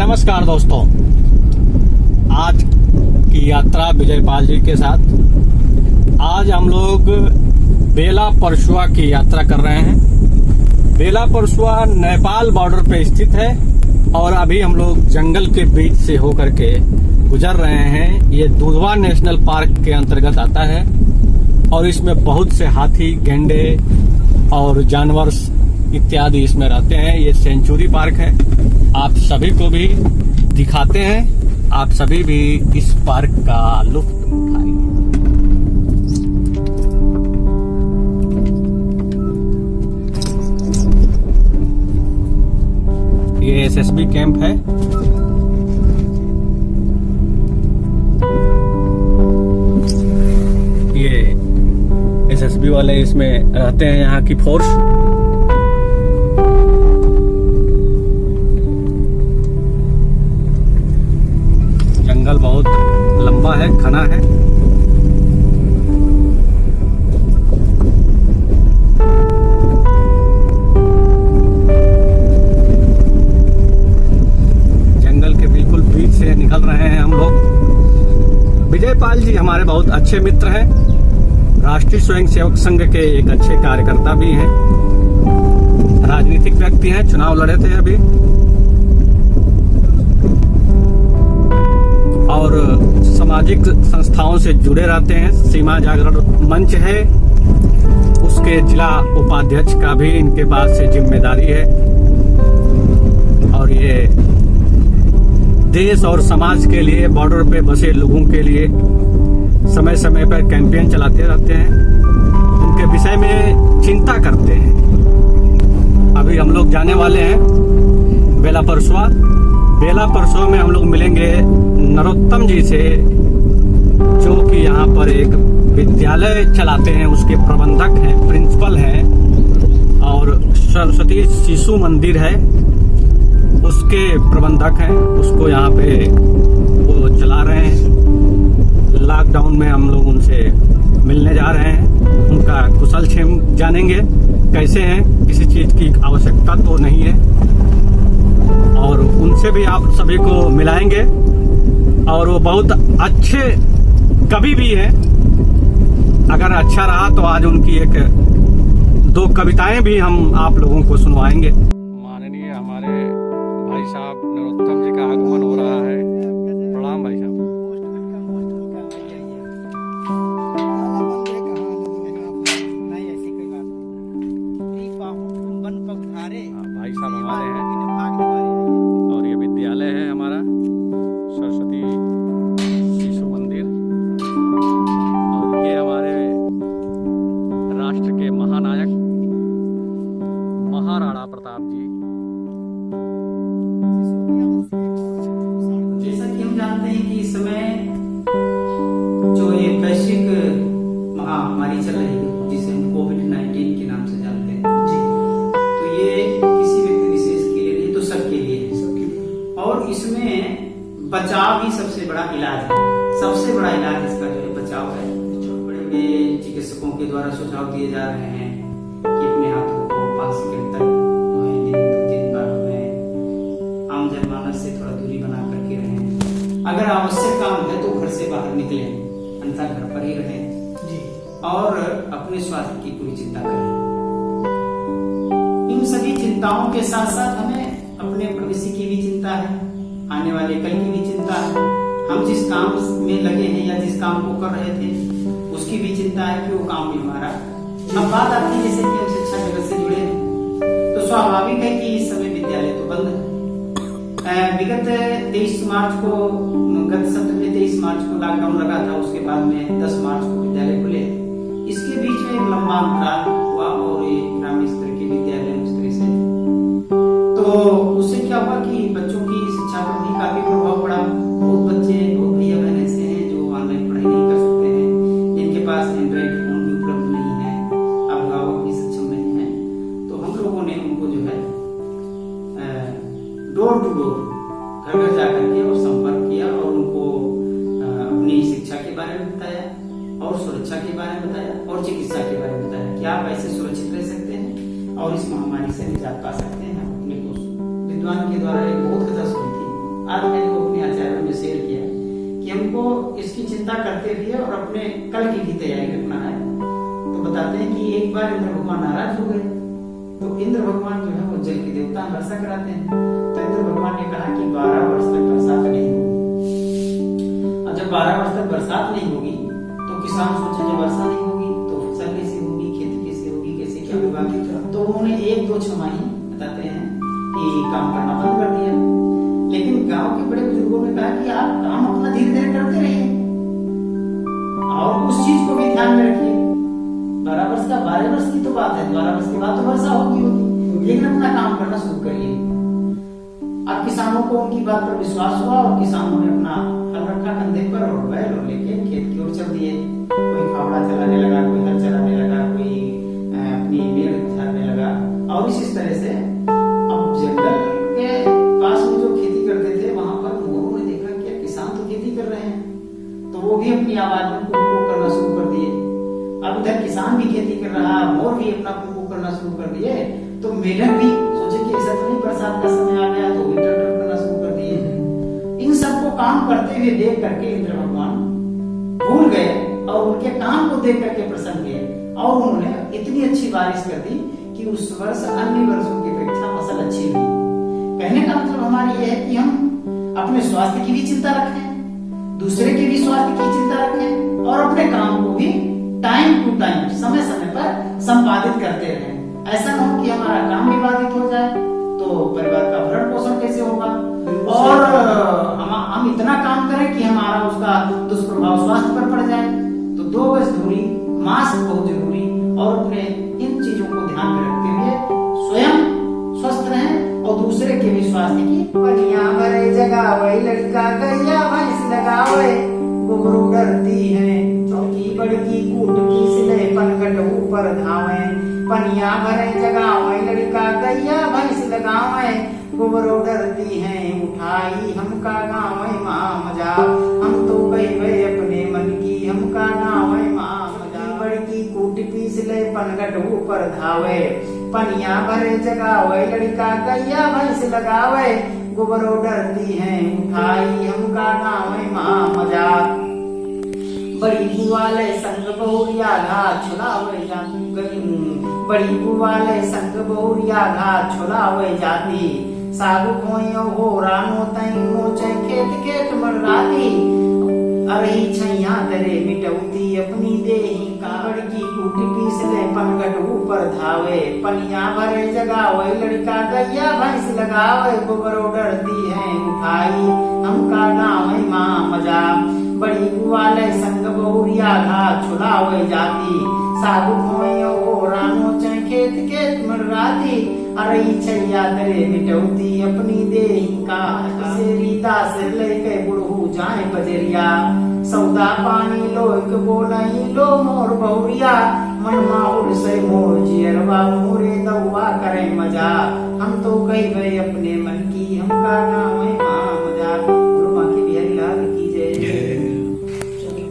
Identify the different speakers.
Speaker 1: नमस्कार दोस्तों, आज की यात्रा विजयपाल जी के साथ। आज हम लोग बेला परशुआ की यात्रा कर रहे हैं। बेला परशुआ नेपाल बॉर्डर पे स्थित है और अभी हम लोग जंगल के बीच से होकर के गुजर रहे हैं। ये दुधवा नेशनल पार्क के अंतर्गत आता है और इसमें बहुत से हाथी, गेंडे और जानवर इत्यादि इसमें रहते हैं। ये सेंचुरी पार्क है। आप सभी को भी दिखाते हैं, आप सभी भी इस पार्क का लुत्फ उठाएंगे। ये एसएसबी कैंप है। ये एसएसबी वाले इसमें रहते हैं, यहाँ की फोर्स। जंगल बहुत लंबा है, घना है। जंगल के बिल्कुल बीच से निकल रहे हैं हम लोग। विजयपाल जी हमारे बहुत अच्छे मित्र हैं, राष्ट्रीय स्वयंसेवक संघ के एक अच्छे कार्यकर्ता भी हैं, राजनीतिक व्यक्ति हैं, चुनाव लड़े थे अभी, और सामाजिक संस्थाओं से जुड़े रहते हैं। सीमा जागरण मंच है, उसके जिला उपाध्यक्ष का भी इनके पास से जिम्मेदारी है। और ये देश और समाज के लिए, बॉर्डर पे बसे लोगों के लिए समय समय पर कैंपेन चलाते रहते हैं, उनके विषय में चिंता करते हैं। अभी हम लोग जाने वाले हैं बेला परशुआ। बेला परशुआ में हम लोग मिलेंगे नरोत्तम जी से, जो कि यहाँ पर एक विद्यालय चलाते हैं, उसके प्रबंधक हैं, प्रिंसिपल हैं, और सरस्वती शिशु मंदिर है, उसके प्रबंधक हैं। उसको यहाँ पे वो चला रहे हैं। लॉकडाउन में हम लोग उनसे मिलने जा रहे हैं, उनका कुशल क्षेम जानेंगे, कैसे हैं, किसी चीज की आवश्यकता तो नहीं है, और उनसे भी आप सभी को मिलाएंगे। और वो बहुत अच्छे कवि भी हैं। अगर अच्छा रहा तो आज उनकी एक दो कविताएं भी हम आप लोगों को सुनवाएंगे। माननीय हमारे भाई साहब नरोत्तम जी का आगमन हो रहा है। प्रणाम भाई साहब। भाई साहब हमारे हैं, और ये विद्यालय है हमारा सरस्वती शिशु मंदिर। और ये हमारे राष्ट्र के महानायक महाराणा प्रताप जी।
Speaker 2: जैसा कि हम जानते हैं कि इस समय जो ये वैश्विक महामारी चल रही है, जिसे हम कोविड-19 के नाम से जानते हैं जी, तो ये किसी व्यक्ति विशेष के लिए नहीं, तो सबके लिए है। और इसमें बचाव ही सबसे बड़ा इलाज है। सबसे बड़ा इलाज इसका जो है बचाव है। बड़े बड़े चिकित्सकों के द्वारा सुझाव दिए जा रहे हैं कि अपने हाथों को 5 सेकंड तक धोएं, दिन 2-3 बार धोएं, आम जनमानस से थोड़ा दूरी बना करके रहें। अगर आवश्यक काम है तो घर से बाहर निकलें, अन्यथा घर पर ही रहें जी। और अपने स्वास्थ्य की पूरी चिंता करें। इन सभी चिंताओं के साथ साथ हमें अपने भविष्य की भी चिंता है, आने वाले कल की भी चिंता है। हम जिस काम में लगे हैं या जिस काम को कर रहे थे उसकी भी चिंता है कि वो काम भी हमारा। अब बात आती है जैसे कि हम शिक्षा जगत से जुड़े हैं, तो स्वाभाविक है कि इस समय विद्यालय तो बंद है। विगत 23 मार्च को, गत सत्र में 23 मार्च को लॉकडाउन लगा था, उसके बाद में 10 मार्च को विद्यालय खुले। इसके बीच में एक लंबा अंतराल हुआ और ये ग्रामीण स्तर के विद्यालय उस तरह से, तो उससे क्या हुआ कि बच्चों की शिक्षा पर भी काफी प्रभाव पड़ा। बहुत बच्चे, बहुत भैया बहन ऐसे हैं जो ऑनलाइन पढ़ाई नहीं कर सकते हैं, जिनके पास एंड्रॉइड फोन भी उपलब्ध नहीं है, अभिभावक भी सक्षम नहीं है। तो हम लोगों ने उनको जो है डोर टू डोर, घर घर जाकर के और संपर्क किया और उनको अपनी शिक्षा के बारे में बताया और सुरक्षा के बारे में बताया और चिकित्सा के बारे में बताया कि आप ऐसे सुरक्षित रह सकते हैं और इस महामारी से निजात पा सकते हैं। अपने को विद्वान के द्वारा एक बहुत कथा सुनी थी, आज मैंने वो अपने आचार्यों में शेयर किया कि हमको इसकी चिंता करते हुए और अपने कल की भी तैयारी रखना है। तो बताते हैं कि एक बार इंद्र भगवान नाराज हो गए, तो इंद्र भगवान जो है वो जल के देवता वर्षा कराते हैं। तो इंद्र भगवान ने कहा कि 12 वर्ष तक बरसात नहीं होगी। अब जब 12 वर्ष तक बरसात नहीं होगी तो किसान सोचे जब वर्षा नहीं होगी तो फसल कैसे होगी, खेती कैसे होगी, कैसे क्या होगा। तो उन्होंने 1-2 छमाही बताते हैं कि काम करना बंद कर दिया। लेकिन गांव के बड़े बुजुर्गों ने कहा कि आप काम अपना धीरे धीरे करते रहिए और उस चीज को भी ध्यान में रखिए। 12 वर्ष की तो बात है, 12 वर्ष के बाद तो वर्षा होगी, लेकिन अपना काम करना शुरू करिए। अब किसानों को उनकी बात पर विश्वास हुआ और किसानों ने अपना हल रखा कंधे पर और बैल और लेके खेत की ओर चल दिए। कोई फावड़ा चलाने लगा, कोई हल चलाने लगा, कोई अपनी मेड़ झाड़ने लगा। और इस तरह से अब जंगल के पास में जो खेती करते थे वहां पर मोरों ने देखा कि किसान तो खेती कर रहे हैं, तो वो भी अपनी आवाज में कुकू करना शुरू कर दिए। अब उधर किसान भी खेती कर रहा, मोर भी अपना कुकू करना शुरू कर दिए। तो मेढक भी सोचे कि ऐसा तो नहीं बरसात का समय आ गया, तो भी टर करना शुरू कर दिए। इन सबको काम करते हुए देख करके इंद्र भगवान भूल गए और उनके काम को देख करके प्रसन्न हुए और उन्होंने इतनी अच्छी बारिश कर दी कि उस वर्ष अन्य वर्षों की अपेक्षा फसल अच्छी हुई। कहने का मतलब हमारा यह है कि हम अपने स्वास्थ्य की भी चिंता रखें, दूसरे के भी स्वास्थ्य की चिंता रखें और अपने काम को भी टाइम टू टाइम, समय समय पर संपादित करते रहें। ऐसा न हो कि हमारा काम भी बाधित हो जाए तो परिवार का भरण पोषण कैसे होगा, और हम इतना काम करें कि हमारा उसका दुष्प्रभाव स्वास्थ्य पर पड़ जाए। तो 2 गज दूरी, मास्क बहुत जरूरी, और अपने इन चीजों को ध्यान में रखते हुए स्वयं स्वस्थ रहें और दूसरे के भी स्वास्थ्य की।
Speaker 3: पनिया भरे जगावे लड़का गैया भैंस लगावे, गोबरू डरती है चौकी बड़की कूट की सिले पनघट ऊपर धावे। पनिया भरे जगावे लड़का गैया भैंस लगावे, गोबरू डरती है उठाई हमका गावे माँ मजा। हम तो कहवे अपने मन की हमका गावे माँ मजा। बड़की कूट पीस ले पनघट ऊपर धावे। पनिया भरे जगावे लड़का गैया भैंस लगावे, गोबरो डरती है उठाई हमका गावे माँ मजा। बड़ी बुआ ले संग बहुरिया घात छुलावे जाती, बड़ी बुआ ले संग बहुरिया घात छुलावे जाती। सागु खोयो हो रानो तैनो चे खेत खेत मरराती, अरही छैया तेरे मिटौती अपनी देही का। बड़की कूटी पीस ले पनघट ऊपर धावे। पनिया भरे जगावे लड़का गैया भैंस लगावे, गोबरो डरती है उठाई हमका गावे माँ मजा। बड़ी बुआ ले संग बहुरिया घात छुलावे जाती, सागु खोयो हो रानो चे खेत खेत मरराती, अरही छैया तेरे मिटौती अपनी देही का। से रीता से लेके बुढ़ू जाए बजरिया, सौदा पानी लोक बोलई लो मोर बहुरिया। मन माउर से मोर जियरवा मोरे दौआ